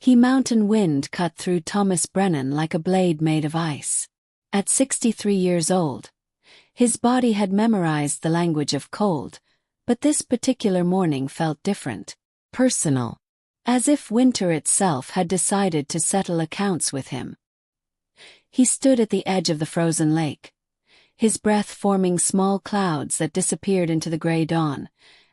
Mountain wind cut through Thomas Brennan like a blade made of ice. At 63 years old, his body had memorized the language of cold, but this particular morning felt different, personal, as if winter itself had decided to settle accounts with him. He stood at the edge of the frozen lake, his breath forming small clouds that disappeared into the gray dawn,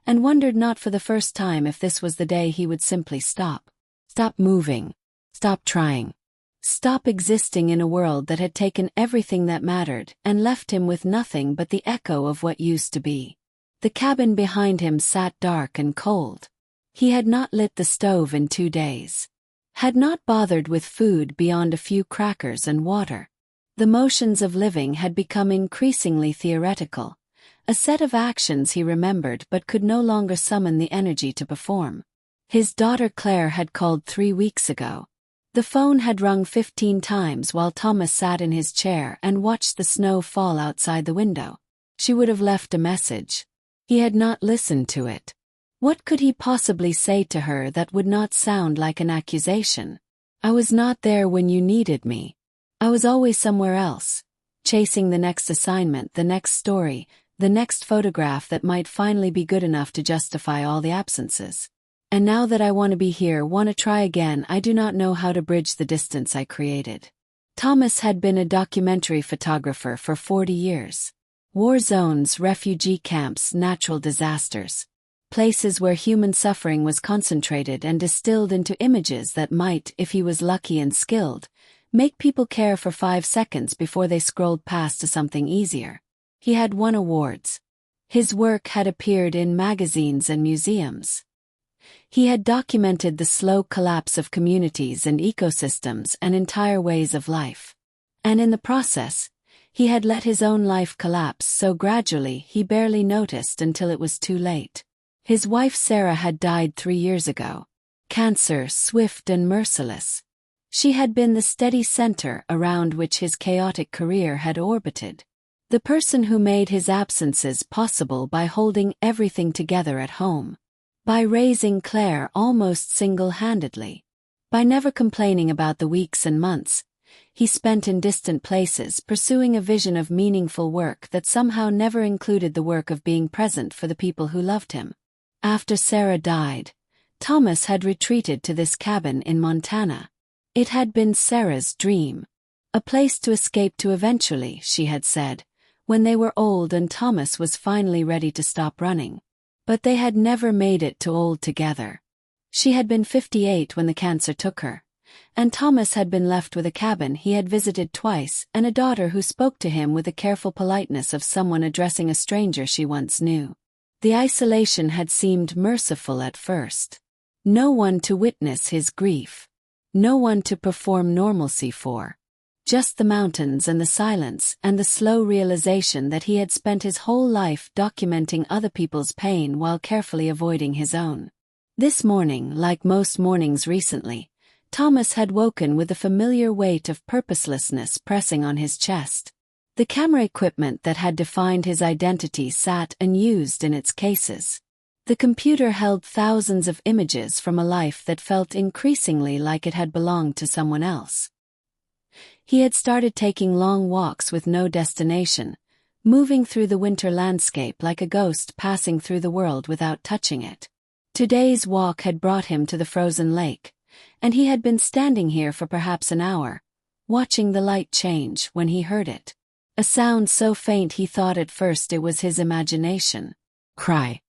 and wondered not for the first time if this was the day he would simply stop. Stop moving. Stop trying. Stop existing in a world that had taken everything that mattered and left him with nothing but the echo of what used to be. The cabin behind him sat dark and cold. He had not lit the stove in 2 days. Had not bothered with food beyond a few crackers and water. The motions of living had become increasingly theoretical, a set of actions he remembered but could no longer summon the energy to perform. His daughter Claire had called 3 weeks ago. The phone had rung 15 times while Thomas sat in his chair and watched the snow fall outside the window. She would have left a message. He had not listened to it. What could he possibly say to her that would not sound like an accusation? I was not there when you needed me. I was always somewhere else, chasing the next assignment, the next story, the next photograph that might finally be good enough to justify all the absences. And now that I want to be here, want to try again, I do not know how to bridge the distance I created. Thomas had been a documentary photographer for 40 years. War zones, refugee camps, natural disasters. Places where human suffering was concentrated and distilled into images that might, if he was lucky and skilled, make people care for 5 seconds before they scrolled past to something easier. He had won awards. His work had appeared in magazines and museums. He had documented the slow collapse of communities and ecosystems and entire ways of life. And in the process, he had let his own life collapse so gradually he barely noticed until it was too late. His wife Sarah had died 3 years ago. Cancer, swift and merciless. She had been the steady center around which his chaotic career had orbited. The person who made his absences possible by holding everything together at home. By raising Claire almost single-handedly. By never complaining about the weeks and months he spent in distant places pursuing a vision of meaningful work that somehow never included the work of being present for the people who loved him. After Sarah died, Thomas had retreated to this cabin in Montana. It had been Sarah's dream. A place to escape to eventually, she had said, when they were old and Thomas was finally ready to stop running. But they had never made it to old together. She had been 58 when the cancer took her, and Thomas had been left with a cabin he had visited twice and a daughter who spoke to him with the careful politeness of someone addressing a stranger she once knew. The isolation had seemed merciful at first. No one to witness his grief. No one to perform normalcy for. Just the mountains and the silence and the slow realization that he had spent his whole life documenting other people's pain while carefully avoiding his own. This morning, like most mornings recently, Thomas had woken with the familiar weight of purposelessness pressing on his chest. The camera equipment that had defined his identity sat unused in its cases. The computer held thousands of images from a life that felt increasingly like it had belonged to someone else. He had started taking long walks with no destination, moving through the winter landscape like a ghost passing through the world without touching it. Today's walk had brought him to the frozen lake, and he had been standing here for perhaps an hour, watching the light change when he heard it. A sound so faint he thought at first it was his imagination. Cry.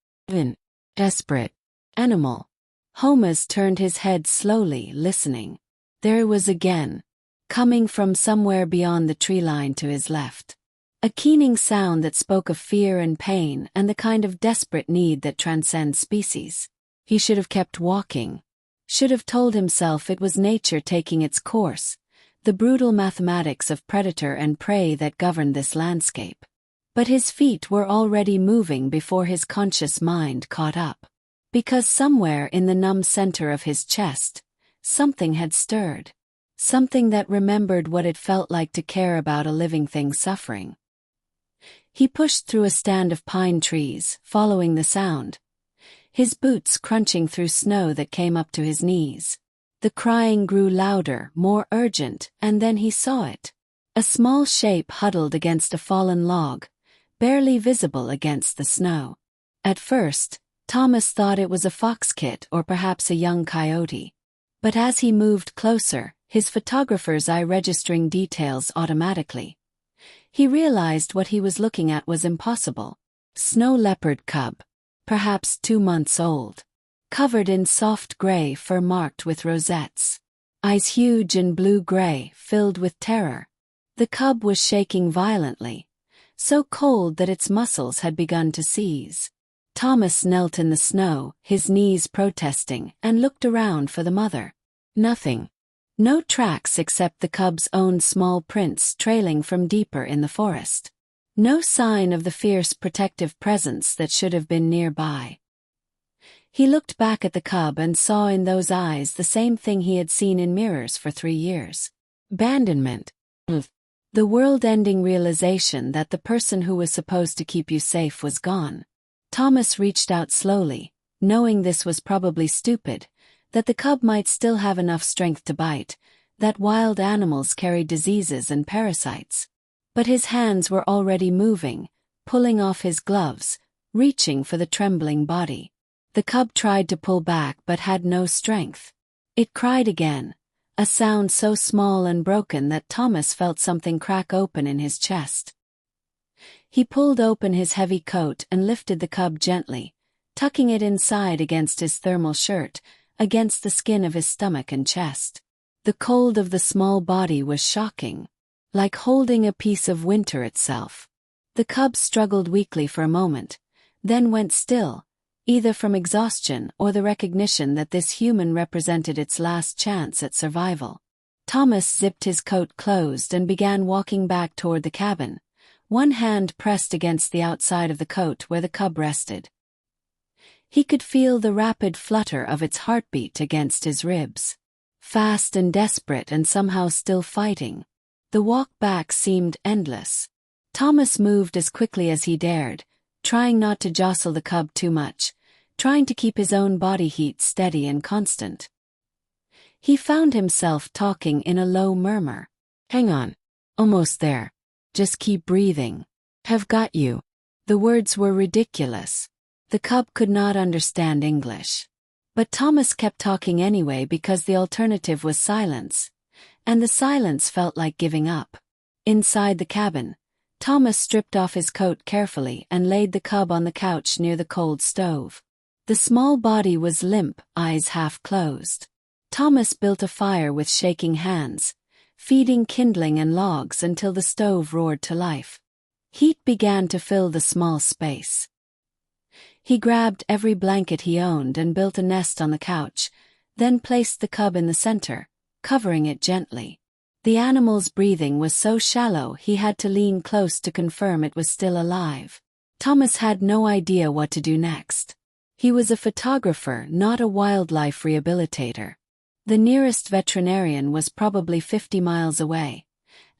Desperate. Animal. Holmes turned his head slowly, listening. There it was again. Coming from somewhere beyond the tree line to his left. A keening sound that spoke of fear and pain and the kind of desperate need that transcends species. He should have kept walking. Should have told himself it was nature taking its course, the brutal mathematics of predator and prey that governed this landscape. But his feet were already moving before his conscious mind caught up. Because somewhere in the numb center of his chest, something had stirred. Something that remembered what it felt like to care about a living thing suffering. He pushed through a stand of pine trees, following the sound, his boots crunching through snow that came up to his knees. The crying grew louder, more urgent, and then he saw it. A small shape huddled against a fallen log, barely visible against the snow. At first, Thomas thought it was a fox kit or perhaps a young coyote. But as he moved closer, his photographer's eye registering details automatically, he realized what he was looking at was impossible. Snow leopard cub, perhaps 2 months old, covered in soft gray fur marked with rosettes. Eyes huge and blue-gray, filled with terror. The cub was shaking violently, so cold that its muscles had begun to seize. Thomas knelt in the snow, his knees protesting, and looked around for the mother. Nothing. No tracks except the cub's own small prints trailing from deeper in the forest. No sign of the fierce protective presence that should have been nearby. He looked back at the cub and saw in those eyes the same thing he had seen in mirrors for 3 years. Abandonment. The world-ending realization that the person who was supposed to keep you safe was gone. Thomas reached out slowly, knowing this was probably stupid, that the cub might still have enough strength to bite, that wild animals carried diseases and parasites. But his hands were already moving, pulling off his gloves, reaching for the trembling body. The cub tried to pull back but had no strength. It cried again, a sound so small and broken that Thomas felt something crack open in his chest. He pulled open his heavy coat and lifted the cub gently, tucking it inside against his thermal shirt, against the skin of his stomach and chest. The cold of the small body was shocking, like holding a piece of winter itself. The cub struggled weakly for a moment, then went still, either from exhaustion or the recognition that this human represented its last chance at survival. Thomas zipped his coat closed and began walking back toward the cabin, one hand pressed against the outside of the coat where the cub rested. He could feel the rapid flutter of its heartbeat against his ribs. Fast and desperate and somehow still fighting. The walk back seemed endless. Thomas moved as quickly as he dared, trying not to jostle the cub too much, trying to keep his own body heat steady and constant. He found himself talking in a low murmur. "Hang on. Almost there. Just keep breathing. Have got you." The words were ridiculous. The cub could not understand English. But Thomas kept talking anyway because the alternative was silence, and the silence felt like giving up. Inside the cabin, Thomas stripped off his coat carefully and laid the cub on the couch near the cold stove. The small body was limp, eyes half closed. Thomas built a fire with shaking hands, feeding kindling and logs until the stove roared to life. Heat began to fill the small space. He grabbed every blanket he owned and built a nest on the couch, then placed the cub in the center, covering it gently. The animal's breathing was so shallow he had to lean close to confirm it was still alive. Thomas had no idea what to do next. He was a photographer, not a wildlife rehabilitator. The nearest veterinarian was probably 50 miles away,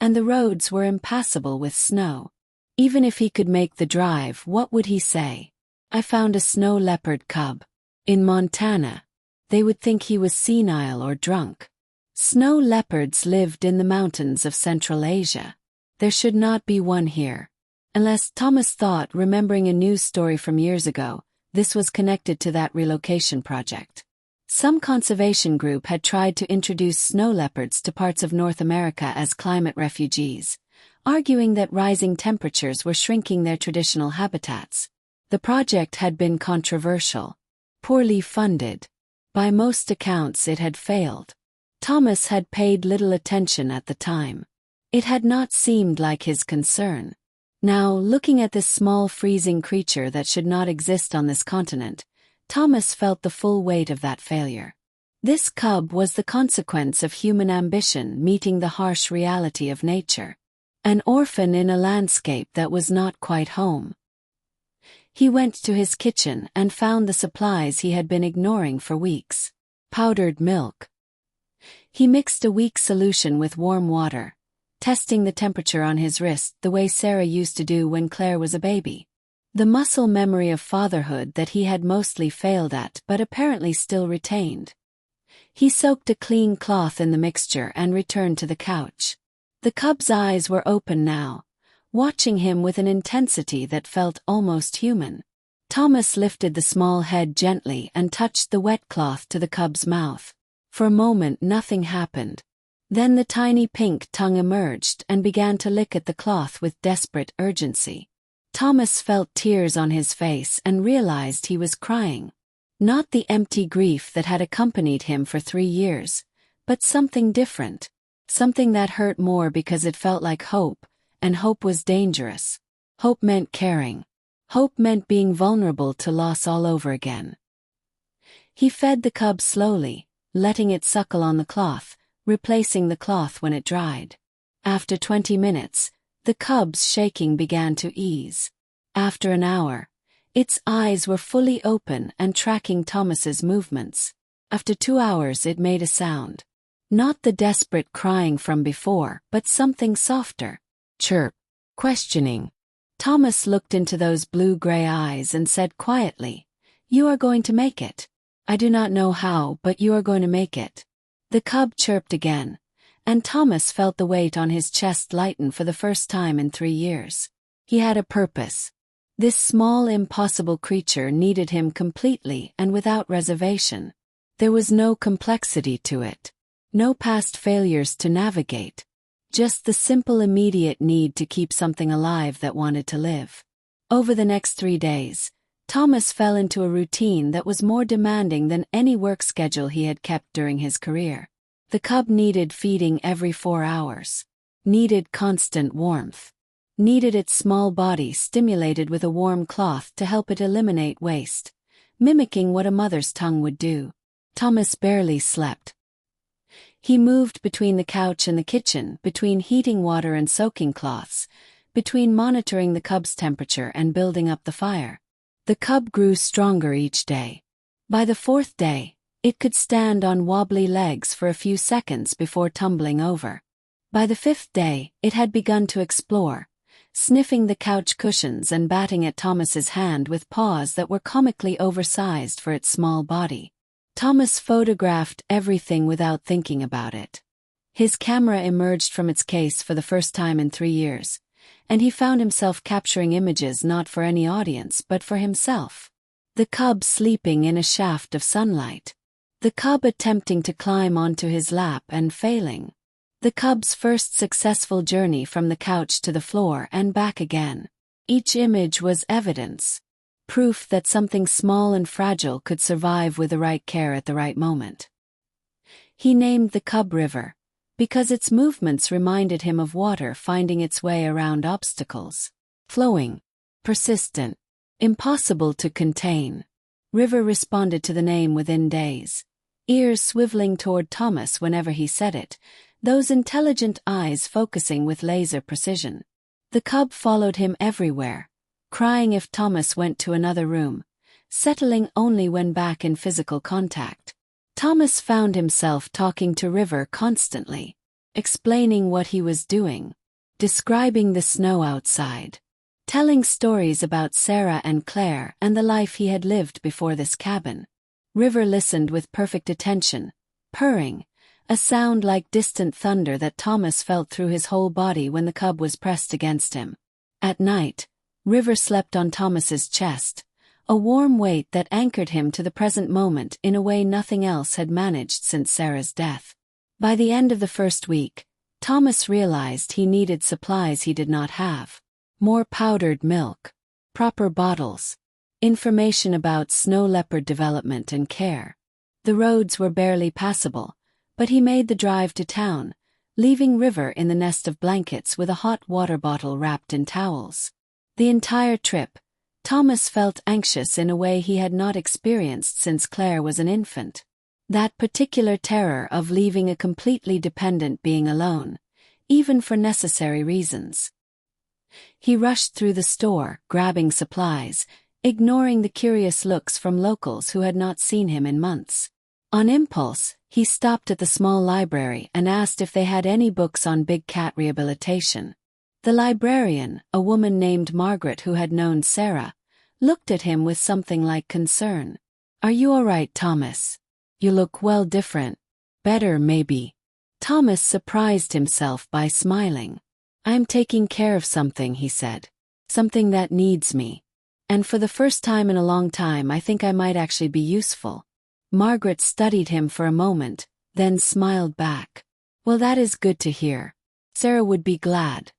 and the roads were impassable with snow. Even if he could make the drive, what would he say? "I found a snow leopard cub. In Montana." They would think he was senile or drunk. Snow leopards lived in the mountains of Central Asia. There should not be one here. Unless, Thomas thought, remembering a news story from years ago, this was connected to that relocation project. Some conservation group had tried to introduce snow leopards to parts of North America as climate refugees, arguing that rising temperatures were shrinking their traditional habitats. The project had been controversial, poorly funded. By most accounts it had failed. Thomas had paid little attention at the time. It had not seemed like his concern. Now, looking at this small freezing creature that should not exist on this continent, Thomas felt the full weight of that failure. This cub was the consequence of human ambition meeting the harsh reality of nature. An orphan in a landscape that was not quite home. He went to his kitchen and found the supplies he had been ignoring for weeks. Powdered milk. He mixed a weak solution with warm water, testing the temperature on his wrist the way Sarah used to do when Claire was a baby. The muscle memory of fatherhood that he had mostly failed at but apparently still retained. He soaked a clean cloth in the mixture and returned to the couch. The cub's eyes were open now, watching him with an intensity that felt almost human. Thomas lifted the small head gently and touched the wet cloth to the cub's mouth. For a moment nothing happened. Then the tiny pink tongue emerged and began to lick at the cloth with desperate urgency. Thomas felt tears on his face and realized he was crying. Not the empty grief that had accompanied him for 3 years, but something different. Something that hurt more because it felt like hope, and hope was dangerous. Hope meant caring. Hope meant being vulnerable to loss all over again. He fed the cub slowly, letting it suckle on the cloth, replacing the cloth when it dried. After 20 minutes, the cub's shaking began to ease. After an hour, its eyes were fully open and tracking Thomas's movements. After 2 hours it made a sound. Not the desperate crying from before, but something softer. Chirp. Questioning. Thomas looked into those blue-gray eyes and said quietly, "You are going to make it. I do not know how, but you are going to make it." The cub chirped again, and Thomas felt the weight on his chest lighten for the first time in 3 years. He had a purpose. This small, impossible creature needed him completely and without reservation. There was no complexity to it. No past failures to navigate. Just the simple immediate need to keep something alive that wanted to live. Over the next 3 days, Thomas fell into a routine that was more demanding than any work schedule he had kept during his career. The cub needed feeding every 4 hours. Needed constant warmth. Needed its small body stimulated with a warm cloth to help it eliminate waste, mimicking what a mother's tongue would do. Thomas barely slept. He moved between the couch and the kitchen, between heating water and soaking cloths, between monitoring the cub's temperature and building up the fire. The cub grew stronger each day. By the 4th day, it could stand on wobbly legs for a few seconds before tumbling over. By the 5th day, it had begun to explore, sniffing the couch cushions and batting at Thomas's hand with paws that were comically oversized for its small body. Thomas photographed everything without thinking about it. His camera emerged from its case for the first time in 3 years, and he found himself capturing images not for any audience but for himself. The cub sleeping in a shaft of sunlight. The cub attempting to climb onto his lap and failing. The cub's first successful journey from the couch to the floor and back again. Each image was evidence. Proof that something small and fragile could survive with the right care at the right moment. He named the cub River, because its movements reminded him of water finding its way around obstacles. Flowing. Persistent. Impossible to contain. River responded to the name within days. Ears swiveling toward Thomas whenever he said it, those intelligent eyes focusing with laser precision. The cub followed him everywhere, crying if Thomas went to another room, settling only when back in physical contact. Thomas found himself talking to River constantly, explaining what he was doing, describing the snow outside, telling stories about Sarah and Claire and the life he had lived before this cabin. River listened with perfect attention, purring, a sound like distant thunder that Thomas felt through his whole body when the cub was pressed against him. At night, River slept on Thomas's chest, a warm weight that anchored him to the present moment in a way nothing else had managed since Sarah's death. By the end of the first week, Thomas realized he needed supplies he did not have. More powdered milk, proper bottles, information about snow leopard development and care. The roads were barely passable, but he made the drive to town, leaving River in the nest of blankets with a hot water bottle wrapped in towels. The entire trip, Thomas felt anxious in a way he had not experienced since Claire was an infant. That particular terror of leaving a completely dependent being alone, even for necessary reasons. He rushed through the store, grabbing supplies, ignoring the curious looks from locals who had not seen him in months. On impulse, he stopped at the small library and asked if they had any books on big cat rehabilitation. The librarian, a woman named Margaret who had known Sarah, looked at him with something like concern. "Are you all right, Thomas? You look well different." Better, maybe. Thomas surprised himself by smiling. I'm taking care of something, he said. Something that needs me. And for the first time in a long time, I think I might actually be useful. Margaret studied him for a moment, then smiled back. Well, that is good to hear. Sarah would be glad.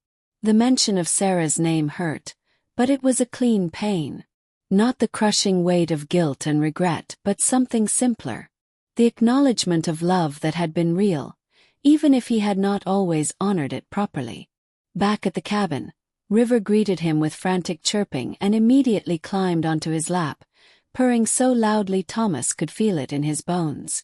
The mention of Sarah's name hurt, but it was a clean pain. Not the crushing weight of guilt and regret, but something simpler. The acknowledgement of love that had been real, even if he had not always honored it properly. Back at the cabin, River greeted him with frantic chirping and immediately climbed onto his lap, purring so loudly Thomas could feel it in his bones.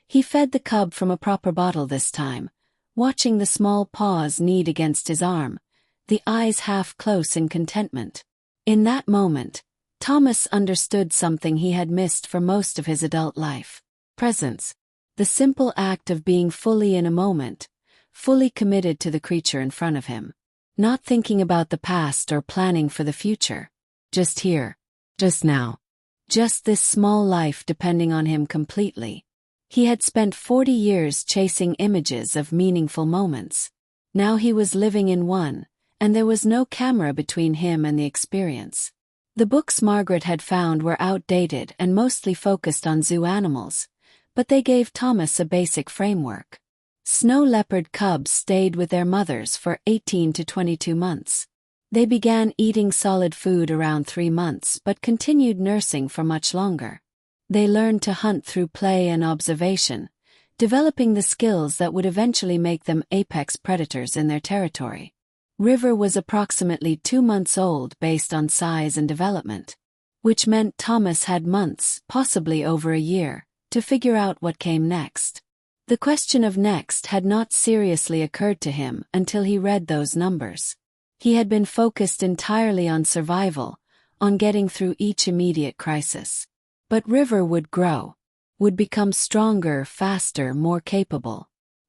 He fed the cub from a proper bottle this time, watching the small paws knead against his arm, the eyes half close in contentment. In that moment, Thomas understood something he had missed for most of his adult life. Presence. The simple act of being fully in a moment, fully committed to the creature in front of him. Not thinking about the past or planning for the future. Just here. Just now. Just this small life depending on him completely. He had spent 40 years chasing images of meaningful moments. Now he was living in one, and there was no camera between him and the experience. The books Margaret had found were outdated and mostly focused on zoo animals, but they gave Thomas a basic framework. Snow leopard cubs stayed with their mothers for 18 to 22 months. They began eating solid food around 3 months but continued nursing for much longer. They learned to hunt through play and observation, developing the skills that would eventually make them apex predators in their territory. River was approximately 2 months old based on size and development, which meant Thomas had months, possibly over a year, to figure out what came next. The question of next had not seriously occurred to him until he read those numbers. He had been focused entirely on survival, on getting through each immediate crisis. But River would grow, would become stronger, faster, more capable.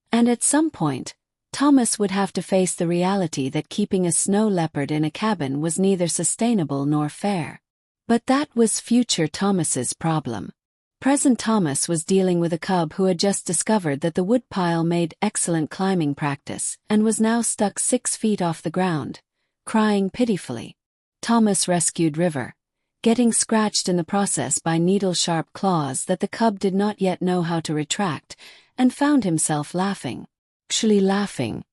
And at some point, Thomas would have to face the reality that keeping a snow leopard in a cabin was neither sustainable nor fair. But that was future Thomas's problem. Present Thomas was dealing with a cub who had just discovered that the woodpile made excellent climbing practice and was now stuck 6 feet off the ground, crying pitifully. Thomas rescued River, getting scratched in the process by needle-sharp claws that the cub did not yet know how to retract, and found himself laughing. Actually laughing.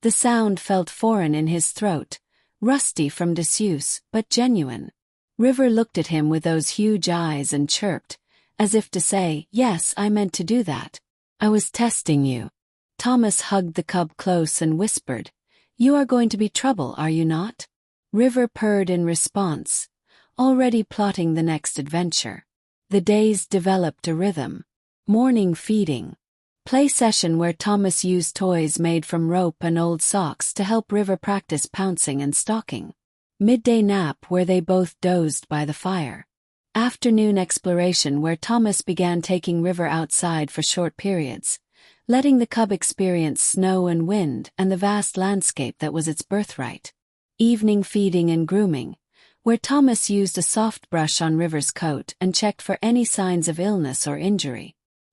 The sound felt foreign in his throat, rusty from disuse, but genuine. River looked at him with those huge eyes and chirped, as if to say, "Yes, I meant to do that. I was testing you." Thomas hugged the cub close and whispered, "You are going to be trouble, are you not?" River purred in response, already plotting the next adventure. The days developed a rhythm. Morning feeding. Play session where Thomas used toys made from rope and old socks to help River practice pouncing and stalking. Midday nap where they both dozed by the fire. Afternoon exploration where Thomas began taking River outside for short periods, letting the cub experience snow and wind and the vast landscape that was its birthright. Evening feeding and grooming, where Thomas used a soft brush on River's coat and checked for any signs of illness or injury.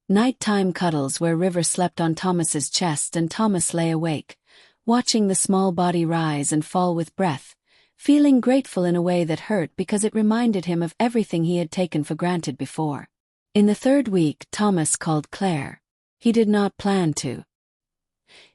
Nighttime cuddles where River slept on Thomas's chest and Thomas lay awake, watching the small body rise and fall with breath, feeling grateful in a way that hurt because it reminded him of everything he had taken for granted before. In the 3rd week, Thomas called Claire. He did not plan to.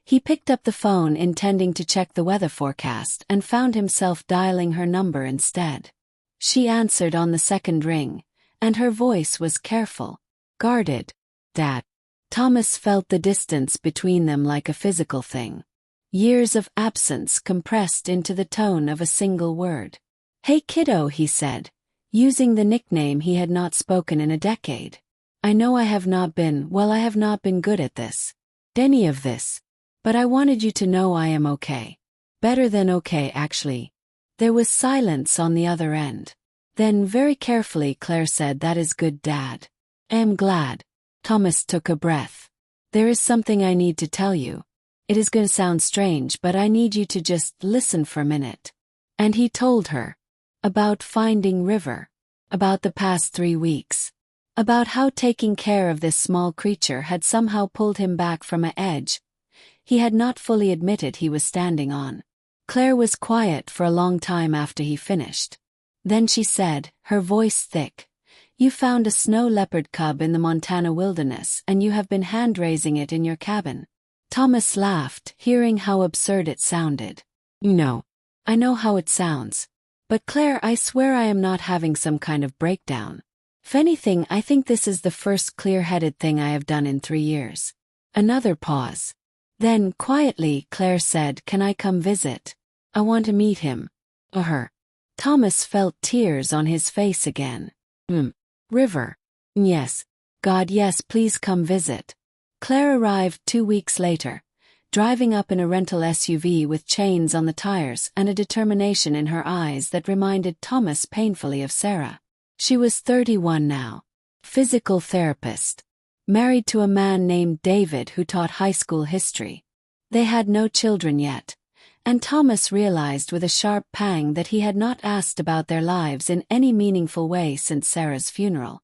He picked up the phone intending to check the weather forecast and found himself dialing her number instead. She answered on the 2nd ring, and her voice was careful, guarded. "Dad." Thomas felt the distance between them like a physical thing. Years of absence compressed into the tone of a single word. "Hey kiddo," he said, using the nickname he had not spoken in a decade. "I know I have not been good at this. Any of this. But I wanted you to know I am okay. Better than okay, actually." There was silence on the other end. Then very carefully Claire said, "That is good, Dad. I am glad." Thomas took a breath. "There is something I need to tell you. It is going to sound strange, but I need you to just listen for a minute." And he told her. About finding River. About the past 3 weeks. about how taking care of this small creature had somehow pulled him back from an edge he had not fully admitted he was standing on. Claire was quiet for a long time after he finished. Then she said, her voice thick, "You found a snow leopard cub in the Montana wilderness and you have been hand-raising it in your cabin." Thomas laughed, hearing how absurd it sounded. "No. I know how it sounds. But Claire, I swear I am not having some kind of breakdown. If anything, I think this is the first clear-headed thing I have done in 3 years." Another pause. Then, quietly, Claire said, "Can I come visit? I want to meet him." Or her. Thomas felt tears on his face again. River. "Yes. God, yes, please come visit." Claire arrived 2 weeks later, driving up in a rental SUV with chains on the tires and a determination in her eyes that reminded Thomas painfully of Sarah. She was 31 now. Physical therapist. Married to a man named David who taught high school history. They had no children yet, and Thomas realized with a sharp pang that he had not asked about their lives in any meaningful way since Sarah's funeral.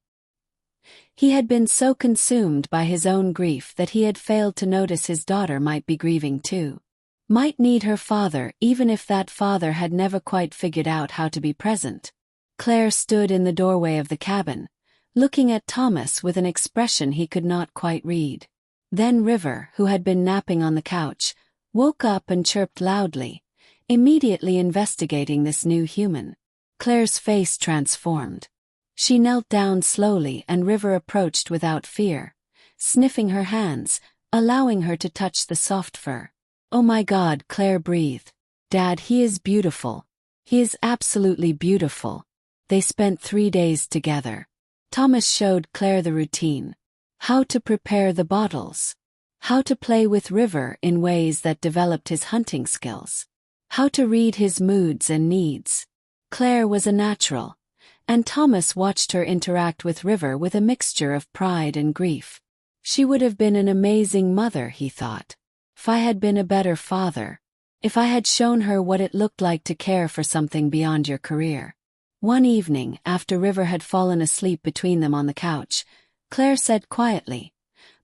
He had been so consumed by his own grief that he had failed to notice his daughter might be grieving too. Might need her father, even if that father had never quite figured out how to be present. Claire stood in the doorway of the cabin, looking at Thomas with an expression he could not quite read. Then River, who had been napping on the couch, woke up and chirped loudly, immediately investigating this new human. Claire's face transformed. She knelt down slowly and River approached without fear, sniffing her hands, allowing her to touch the soft fur. "Oh my God," Claire breathed. "Dad, he is beautiful. He is absolutely beautiful." They spent 3 days together. Thomas showed Claire the routine. How to prepare the bottles. How to play with River in ways that developed his hunting skills. How to read his moods and needs. Claire was a natural, and Thomas watched her interact with River with a mixture of pride and grief. She would have been an amazing mother, he thought. If I had been a better father. If I had shown her what it looked like to care for something beyond your career. One evening, after River had fallen asleep between them on the couch, Claire said quietly,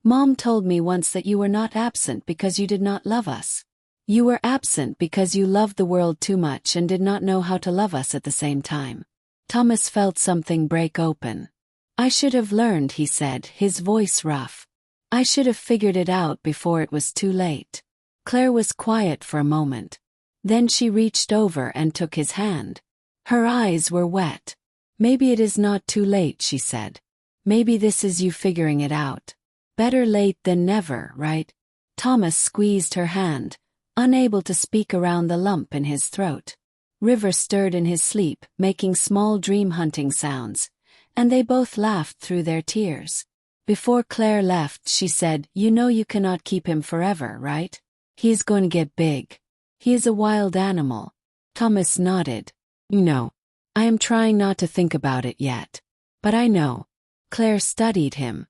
"Mom told me once that you were not absent because you did not love us. You were absent because you loved the world too much and did not know how to love us at the same time." Thomas felt something break open. "I should have learned," he said, his voice rough. "I should have figured it out before it was too late." Claire was quiet for a moment. Then she reached over and took his hand. Her eyes were wet. "Maybe it is not too late," she said. "Maybe this is you figuring it out. Better late than never, right?" Thomas squeezed her hand, unable to speak around the lump in his throat. River stirred in his sleep, making small dream-hunting sounds, and they both laughed through their tears. Before Claire left, she said, "You know you cannot keep him forever, right? He is going to get big. He is a wild animal." Thomas nodded. "No. I am trying not to think about it yet. But I know." Claire studied him.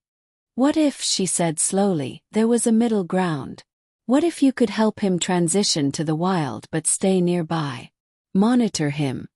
"What if," she said slowly, "there was a middle ground? What if you could help him transition to the wild but stay nearby? Monitor him.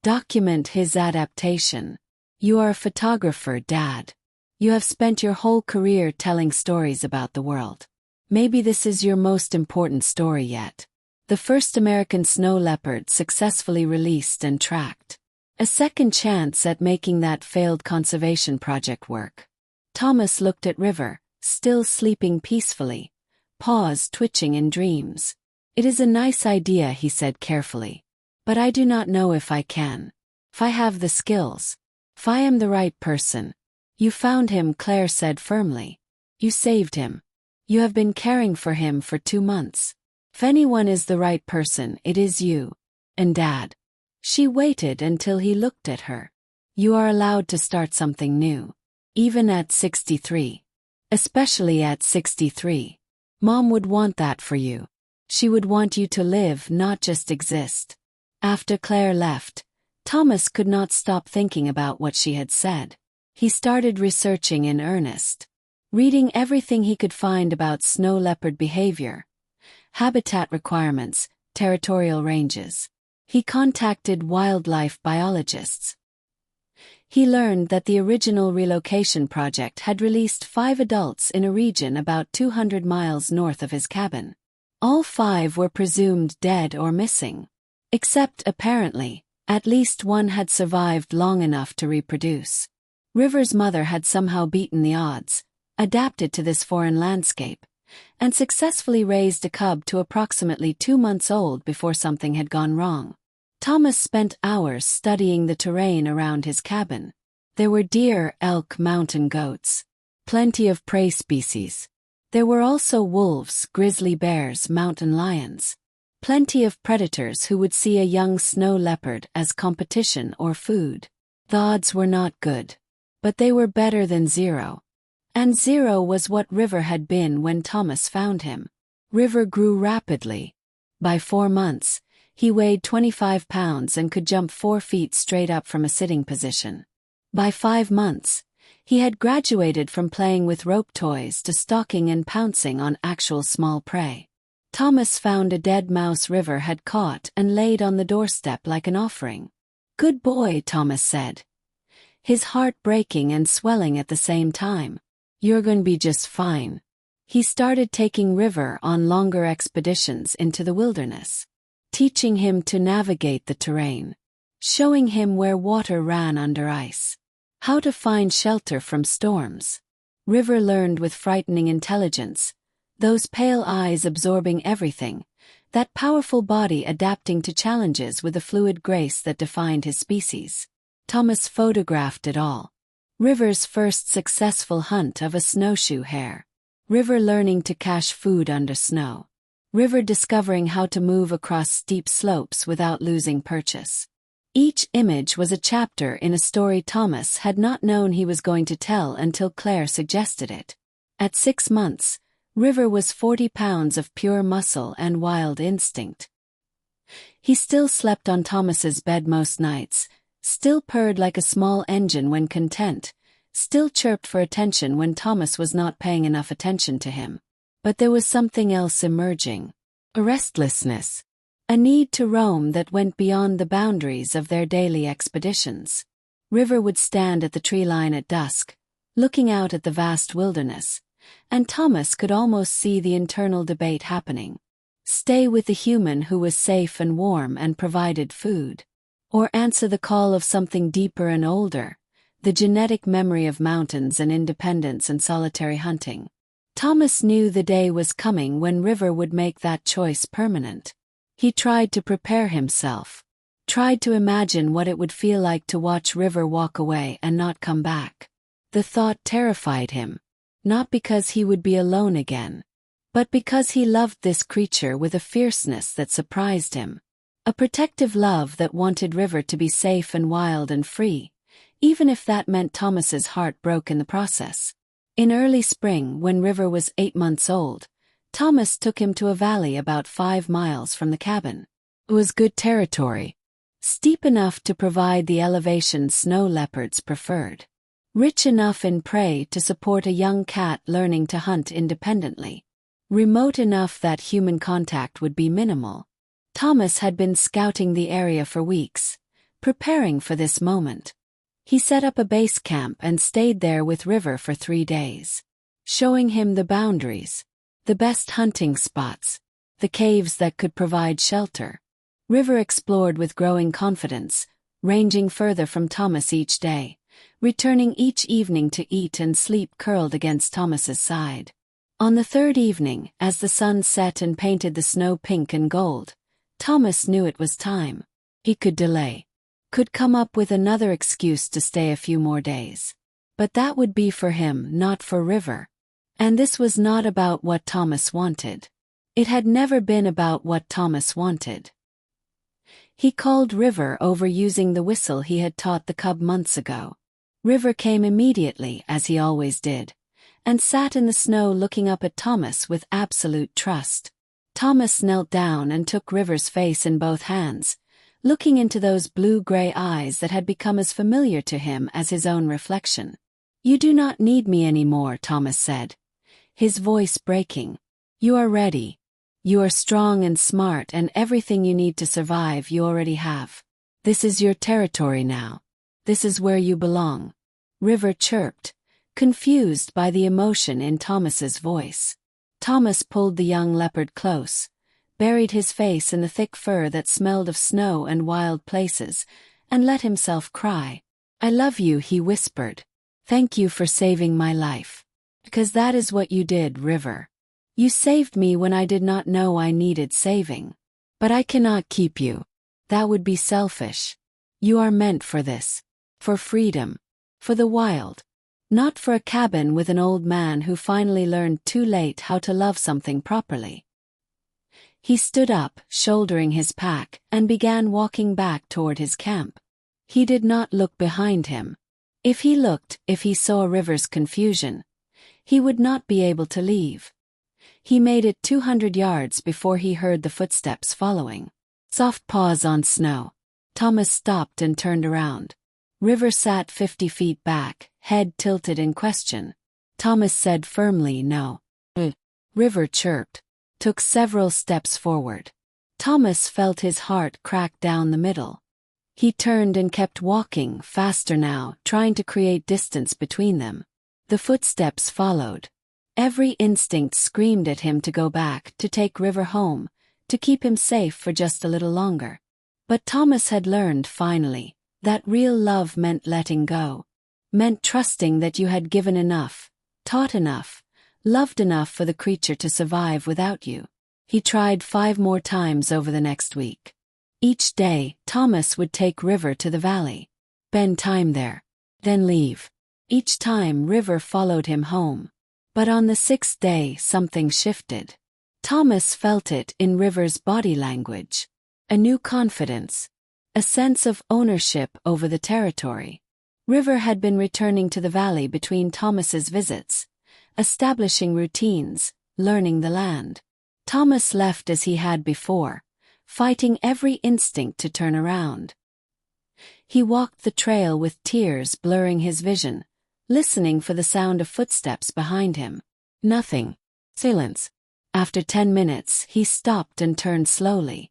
Document his adaptation. You are a photographer, Dad. You have spent your whole career telling stories about the world. Maybe this is your most important story yet. The first American snow leopard successfully released and tracked. A second chance at making that failed conservation project work." Thomas looked at River, still sleeping peacefully, paws twitching in dreams. "It is a nice idea," he said carefully. "But I do not know if I can. If I have the skills. If I am the right person." "You found him," Claire said firmly. "You saved him. You have been caring for him for 2 months. If anyone is the right person, it is you. And Dad." She waited until he looked at her. "You are allowed to start something new. Even at 63. Especially at 63. Mom would want that for you. She would want you to live, not just exist." After Claire left, Thomas could not stop thinking about what she had said. He started researching in earnest. Reading everything he could find about snow leopard behavior. Habitat requirements, territorial ranges. He contacted wildlife biologists. He learned that the original relocation project had released 5 adults in a region about 200 miles north of his cabin. All 5 were presumed dead or missing. Except, apparently, at least one had survived long enough to reproduce. River's mother had somehow beaten the odds, adapted to this foreign landscape, and successfully raised a cub to approximately 2 months old before something had gone wrong. Thomas spent hours studying the terrain around his cabin. There were deer, elk, mountain goats. Plenty of prey species. There were also wolves, grizzly bears, mountain lions. Plenty of predators who would see a young snow leopard as competition or food. The odds were not good. But they were better than 0. And 0 was what River had been when Thomas found him. River grew rapidly. By 4 months, he weighed 25 pounds and could jump 4 feet straight up from a sitting position. By 5 months, he had graduated from playing with rope toys to stalking and pouncing on actual small prey. Thomas found a dead mouse River had caught and laid on the doorstep like an offering. "Good boy," Thomas said, his heart breaking and swelling at the same time. "You're going to be just fine." He started taking River on longer expeditions into the wilderness, teaching him to navigate the terrain, showing him where water ran under ice, how to find shelter from storms. River learned with frightening intelligence, those pale eyes absorbing everything, that powerful body adapting to challenges with the fluid grace that defined his species. Thomas photographed it all. River's first successful hunt of a snowshoe hare. River learning to cache food under snow. River discovering how to move across steep slopes without losing purchase. Each image was a chapter in a story Thomas had not known he was going to tell until Claire suggested it. At 6 months, River was 40 pounds of pure muscle and wild instinct. He still slept on Thomas's bed most nights, still purred like a small engine when content, still chirped for attention when Thomas was not paying enough attention to him. But there was something else emerging. A restlessness. A need to roam that went beyond the boundaries of their daily expeditions. River would stand at the tree line at dusk, looking out at the vast wilderness, and Thomas could almost see the internal debate happening. Stay with the human who was safe and warm and provided food, or answer the call of something deeper and older, the genetic memory of mountains and independence and solitary hunting. Thomas knew the day was coming when River would make that choice permanent. He tried to prepare himself, tried to imagine what it would feel like to watch River walk away and not come back. The thought terrified him, not because he would be alone again, but because he loved this creature with a fierceness that surprised him. A protective love that wanted River to be safe and wild and free, even if that meant Thomas's heart broke in the process. In early spring, when River was 8 months old, Thomas took him to a valley about 5 miles from the cabin. It was good territory, steep enough to provide the elevation snow leopards preferred, rich enough in prey to support a young cat learning to hunt independently, remote enough that human contact would be minimal. Thomas had been scouting the area for weeks, preparing for this moment. He set up a base camp and stayed there with River for 3 days, showing him the boundaries, the best hunting spots, the caves that could provide shelter. River explored with growing confidence, ranging further from Thomas each day, returning each evening to eat and sleep curled against Thomas's side. On the 3rd evening, as the sun set and painted the snow pink and gold, Thomas knew it was time. He could delay, could come up with another excuse to stay a few more days. But that would be for him, not for River. And this was not about what Thomas wanted. It had never been about what Thomas wanted. He called River over using the whistle he had taught the cub months ago. River came immediately, as he always did, and sat in the snow looking up at Thomas with absolute trust. Thomas knelt down and took River's face in both hands, looking into those blue-gray eyes that had become as familiar to him as his own reflection. "You do not need me anymore," Thomas said, his voice breaking. "You are ready. You are strong and smart, and everything you need to survive you already have. This is your territory now. This is where you belong. River chirped, confused by the emotion in Thomas's voice. Thomas pulled the young leopard close, buried his face in the thick fur that smelled of snow and wild places, and let himself cry. I love you, he whispered. Thank you for saving my life. Because that is what you did, River. You saved me when I did not know I needed saving. But I cannot keep you. That would be selfish. You are meant for this. For freedom. For the wild. Not for a cabin with an old man who finally learned too late how to love something properly. He stood up, shouldering his pack, and began walking back toward his camp. He did not look behind him. If he saw River's confusion, he would not be able to leave. He made it 200 yards before he heard the footsteps following. Soft paws on snow. Thomas stopped and turned around. River sat 50 feet back, head tilted in question. Thomas said firmly no. River chirped, took several steps forward. Thomas felt his heart crack down the middle. He turned and kept walking, faster now, trying to create distance between them. The footsteps followed. Every instinct screamed at him to go back, to take River home, to keep him safe for just a little longer. But Thomas had learned, finally, that real love meant letting go. Meant trusting that you had given enough, taught enough, loved enough for the creature to survive without you. He tried 5 more times over the next week. Each day, Thomas would take River to the valley. Spend time there. Then leave. Each time River followed him home. But on the 6th day something shifted. Thomas felt it in River's body language. A new confidence. A sense of ownership over the territory. River had been returning to the valley between Thomas's visits, establishing routines, learning the land. Thomas left as he had before, fighting every instinct to turn around. He walked the trail with tears blurring his vision, listening for the sound of footsteps behind him. Nothing. Silence. After 10 minutes, he stopped and turned slowly.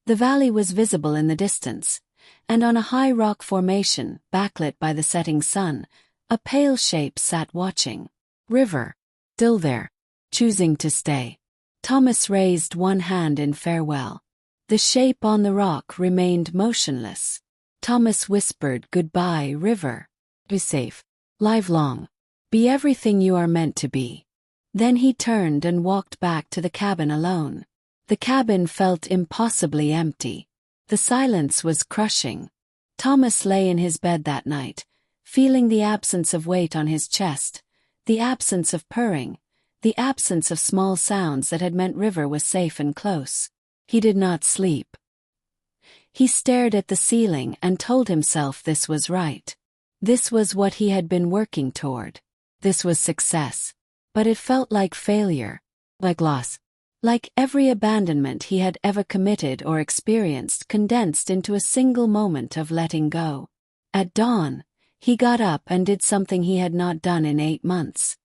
The valley was visible in the distance, and on a high rock formation, backlit by the setting sun, a pale shape sat watching. River. Still there. Choosing to stay. Thomas raised one hand in farewell. The shape on the rock remained motionless. Thomas whispered, "Goodbye, River. Be safe. Live long. Be everything you are meant to be." Then he turned and walked back to the cabin alone. The cabin felt impossibly empty. The silence was crushing. Thomas lay in his bed that night, feeling the absence of weight on his chest, the absence of purring, the absence of small sounds that had meant River was safe and close. He did not sleep. He stared at the ceiling and told himself this was right. This was what he had been working toward. This was success. But it felt like failure, like loss. Like every abandonment he had ever committed or experienced condensed into a single moment of letting go. At dawn, he got up and did something he had not done in 8 months.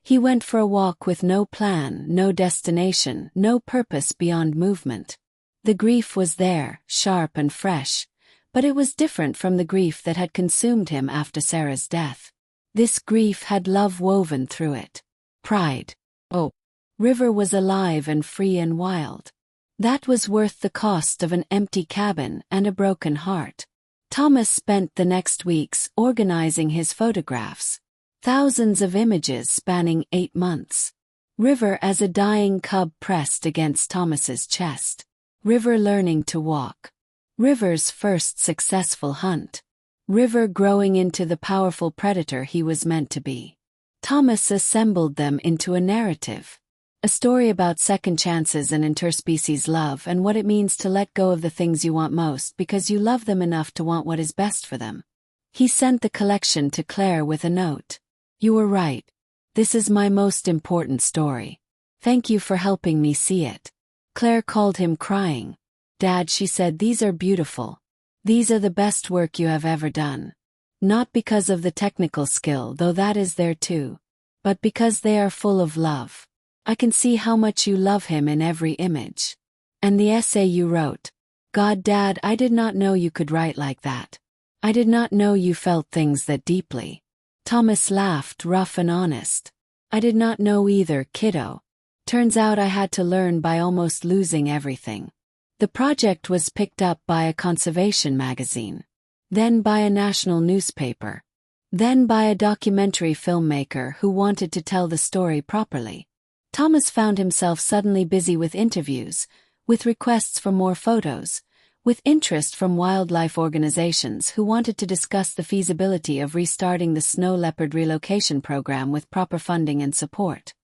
He went for a walk with no plan, no destination, no purpose beyond movement. The grief was there, sharp and fresh, but it was different from the grief that had consumed him after Sarah's death. This grief had love woven through it. Pride. Oh. River was alive and free and wild. That was worth the cost of an empty cabin and a broken heart. Thomas spent the next weeks organizing his photographs. Thousands of images spanning 8 months. River as a dying cub pressed against Thomas's chest. River learning to walk. River's first successful hunt. River growing into the powerful predator he was meant to be. Thomas assembled them into a narrative. A story about second chances and interspecies love and what it means to let go of the things you want most because you love them enough to want what is best for them. He sent the collection to Claire with a note. "You were right. This is my most important story. Thank you for helping me see it." Claire called him crying. "Dad," she said, "these are beautiful. These are the best work you have ever done. Not because of the technical skill, though that is there too, but because they are full of love. I can see how much you love him in every image. And the essay you wrote. God, Dad, I did not know you could write like that. I did not know you felt things that deeply. Thomas laughed, rough and honest. I did not know either, kiddo. Turns out I had to learn by almost losing everything. The project was picked up by a conservation magazine, then by a national newspaper, then by a documentary filmmaker who wanted to tell the story properly. Thomas found himself suddenly busy with interviews, with requests for more photos, with interest from wildlife organizations who wanted to discuss the feasibility of restarting the snow leopard relocation program with proper funding and support.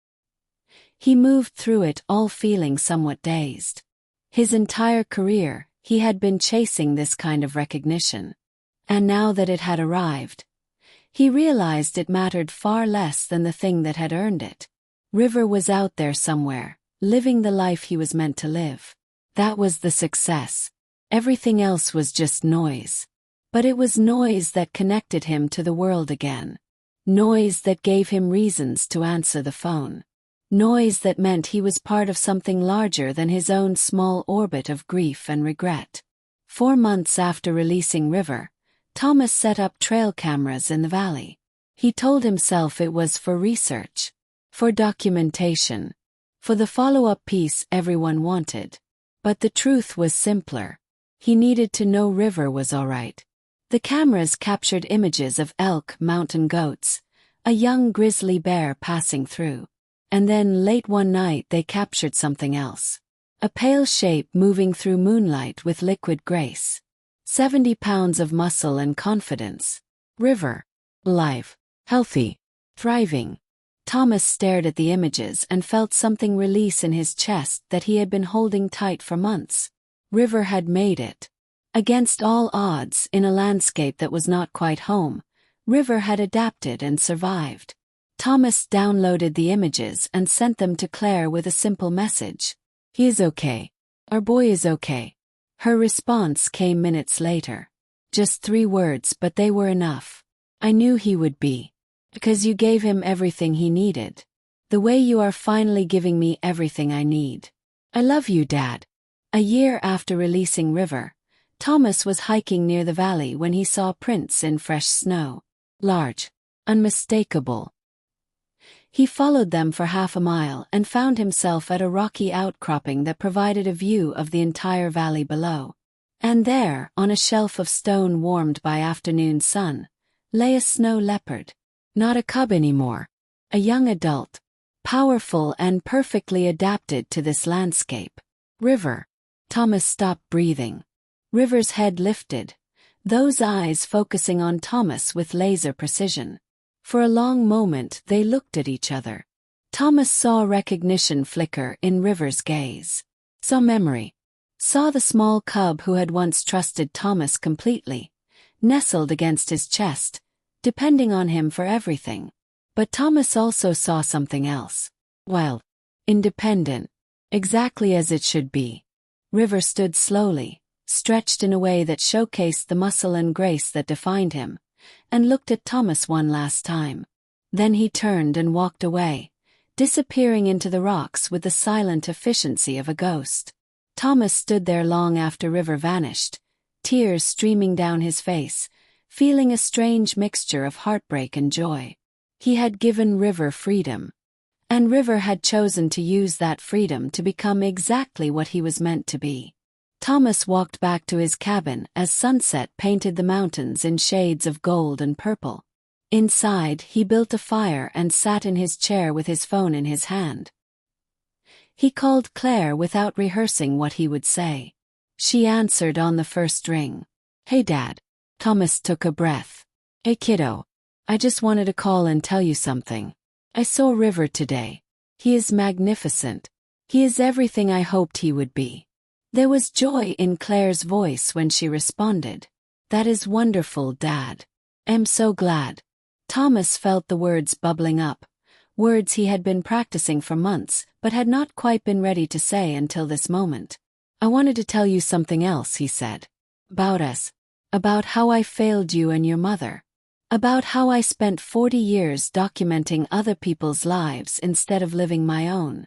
He moved through it all feeling somewhat dazed. His entire career, he had been chasing this kind of recognition. And now that it had arrived, he realized it mattered far less than the thing that had earned it. River was out there somewhere, living the life he was meant to live. That was the success. Everything else was just noise. But it was noise that connected him to the world again. Noise that gave him reasons to answer the phone. Noise that meant he was part of something larger than his own small orbit of grief and regret. 4 months after releasing River, Thomas set up trail cameras in the valley. He told himself it was for research, for documentation, for the follow-up piece everyone wanted. But the truth was simpler. He needed to know River was all right. The cameras captured images of elk, mountain goats, a young grizzly bear passing through. And then late one night they captured something else. A pale shape moving through moonlight with liquid grace. 70 pounds of muscle and confidence. River. Alive. Healthy. Thriving. Thomas stared at the images and felt something release in his chest that he had been holding tight for months. River had made it. Against all odds, in a landscape that was not quite home, River had adapted and survived. Thomas downloaded the images and sent them to Claire with a simple message. He is okay. Our boy is okay. Her response came minutes later. Just 3 words, but they were enough. I knew he would be. Because you gave him everything he needed. The way you are finally giving me everything I need. I love you, Dad. A year after releasing River, Thomas was hiking near the valley when he saw prints in fresh snow. Large. Unmistakable. He followed them for half a mile and found himself at a rocky outcropping that provided a view of the entire valley below. And there, on a shelf of stone warmed by afternoon sun, lay a snow leopard. Not a cub anymore. A young adult. Powerful and perfectly adapted to this landscape. River. Thomas stopped breathing. River's head lifted, those eyes focusing on Thomas with laser precision. For a long moment they looked at each other. Thomas saw recognition flicker in River's gaze. Saw memory. Saw the small cub who had once trusted Thomas completely, nestled against his chest, depending on him for everything. But Thomas also saw something else. Wild. Independent. Exactly as it should be. River stood slowly, stretched in a way that showcased the muscle and grace that defined him, and looked at Thomas one last time. Then he turned and walked away, disappearing into the rocks with the silent efficiency of a ghost. Thomas stood there long after River vanished, tears streaming down his face, feeling a strange mixture of heartbreak and joy. He had given River freedom. And River had chosen to use that freedom to become exactly what he was meant to be. Thomas walked back to his cabin as sunset painted the mountains in shades of gold and purple. Inside, he built a fire and sat in his chair with his phone in his hand. He called Claire without rehearsing what he would say. She answered on the first ring. Hey, Dad. Thomas took a breath. Hey, kiddo. I just wanted to call and tell you something. I saw River today. He is magnificent. He is everything I hoped he would be. There was joy in Claire's voice when she responded. That is wonderful, Dad. I'm so glad. Thomas felt the words bubbling up, words he had been practicing for months but had not quite been ready to say until this moment. I wanted to tell you something else, he said. About us. About how I failed you and your mother. About how I spent 40 years documenting other people's lives instead of living my own.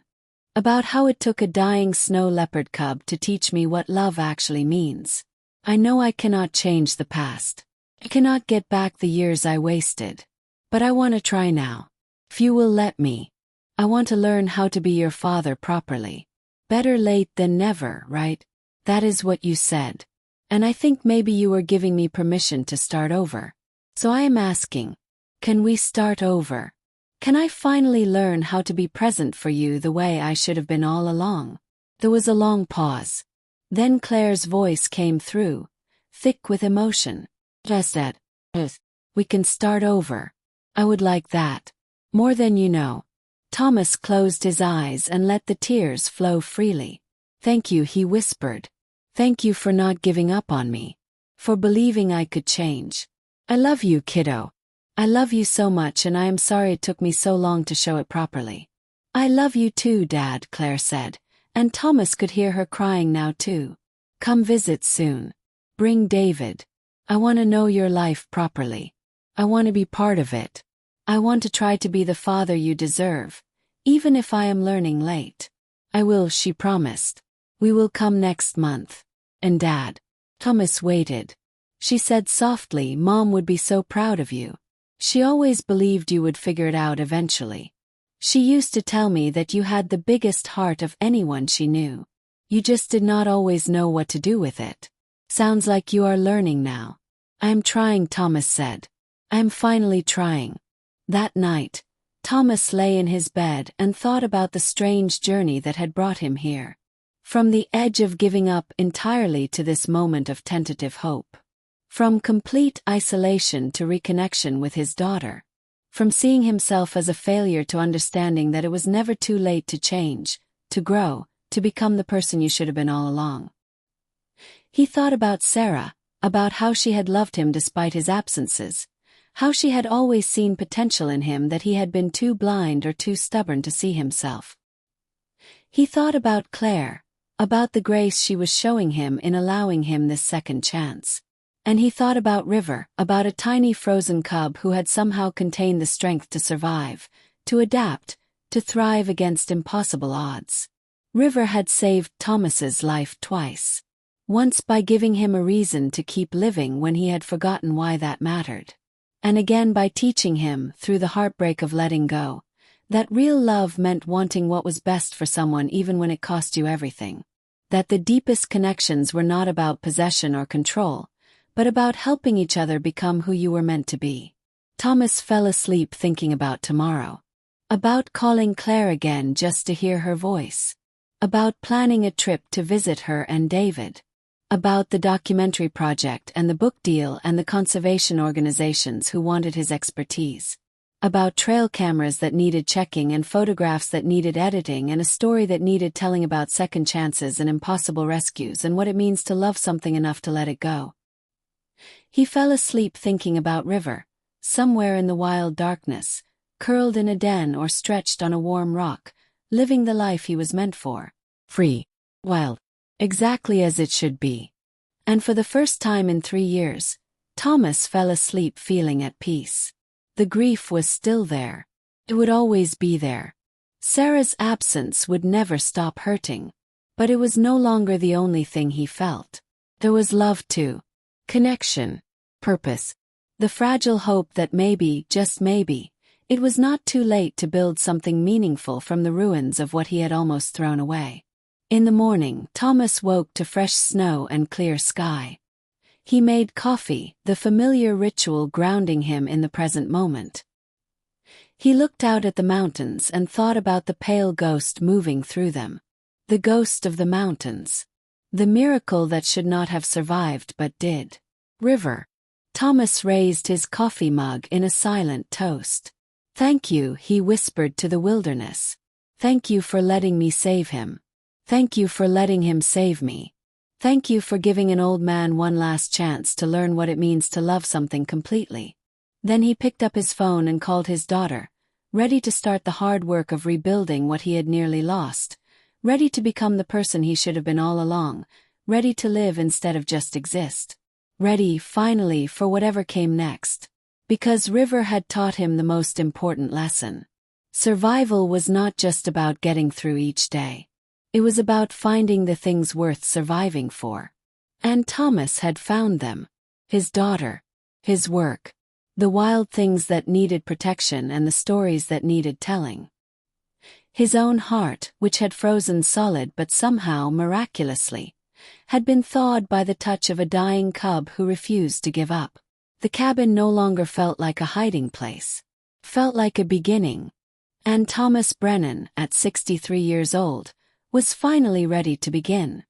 About how it took a dying snow leopard cub to teach me what love actually means. I know I cannot change the past. I cannot get back the years I wasted. But I want to try now. If you will let me. I want to learn how to be your father properly. Better late than never, right? That is what you said. And I think maybe you were giving me permission to start over. So I am asking, can we start over? Can I finally learn how to be present for you the way I should have been all along? There was a long pause. Then Claire's voice came through, thick with emotion. Just that. We can start over. I would like that. More than you know. Thomas closed his eyes and let the tears flow freely. Thank you, he whispered. Thank you for not giving up on me. For believing I could change. I love you, kiddo. I love you so much, and I am sorry it took me so long to show it properly. I love you too, Dad, Claire said, and Thomas could hear her crying now too. Come visit soon. Bring David. I want to know your life properly. I want to be part of it. I want to try to be the father you deserve, even if I am learning late. I will, she promised. We will come next month. And Dad. Thomas waited. She said softly, Mom would be so proud of you. She always believed you would figure it out eventually. She used to tell me that you had the biggest heart of anyone she knew. You just did not always know what to do with it. Sounds like you are learning now. I am trying, Thomas said. I am finally trying. That night, Thomas lay in his bed and thought about the strange journey that had brought him here. From the edge of giving up entirely to this moment of tentative hope. From complete isolation to reconnection with his daughter. From seeing himself as a failure to understanding that it was never too late to change, to grow, to become the person you should have been all along. He thought about Sarah, about how she had loved him despite his absences, how she had always seen potential in him that he had been too blind or too stubborn to see himself. He thought about Claire, about the grace she was showing him in allowing him this second chance. And he thought about River, about a tiny frozen cub who had somehow contained the strength to survive, to adapt, to thrive against impossible odds. River had saved Thomas's life twice. Once by giving him a reason to keep living when he had forgotten why that mattered. And again by teaching him, through the heartbreak of letting go, that real love meant wanting what was best for someone even when it cost you everything. That the deepest connections were not about possession or control, but about helping each other become who you were meant to be. Thomas fell asleep thinking about tomorrow. About calling Claire again just to hear her voice. About planning a trip to visit her and David. About the documentary project and the book deal and the conservation organizations who wanted his expertise. About trail cameras that needed checking and photographs that needed editing and a story that needed telling about second chances and impossible rescues and what it means to love something enough to let it go. He fell asleep thinking about River, somewhere in the wild darkness, curled in a den or stretched on a warm rock, living the life he was meant for. Free. Wild. Exactly as it should be. And for the first time in 3 years, Thomas fell asleep feeling at peace. The grief was still there. It would always be there. Sarah's absence would never stop hurting. But it was no longer the only thing he felt. There was love too. Connection. Purpose. The fragile hope that maybe, just maybe, it was not too late to build something meaningful from the ruins of what he had almost thrown away. In the morning, Thomas woke to fresh snow and clear sky. He made coffee, the familiar ritual grounding him in the present moment. He looked out at the mountains and thought about the pale ghost moving through them. The ghost of the mountains. The miracle that should not have survived but did. River. Thomas raised his coffee mug in a silent toast. Thank you, he whispered to the wilderness. Thank you for letting me save him. Thank you for letting him save me. Thank you for giving an old man one last chance to learn what it means to love something completely. Then he picked up his phone and called his daughter, ready to start the hard work of rebuilding what he had nearly lost, ready to become the person he should have been all along, ready to live instead of just exist. Ready, finally, for whatever came next. Because River had taught him the most important lesson. Survival was not just about getting through each day. It was about finding the things worth surviving for. And Thomas had found them. His daughter. His work. The wild things that needed protection and the stories that needed telling. His own heart, which had frozen solid but somehow, miraculously, had been thawed by the touch of a dying cub who refused to give up. The cabin no longer felt like a hiding place. Felt like a beginning. And Thomas Brennan, at 63 years old, was finally ready to begin.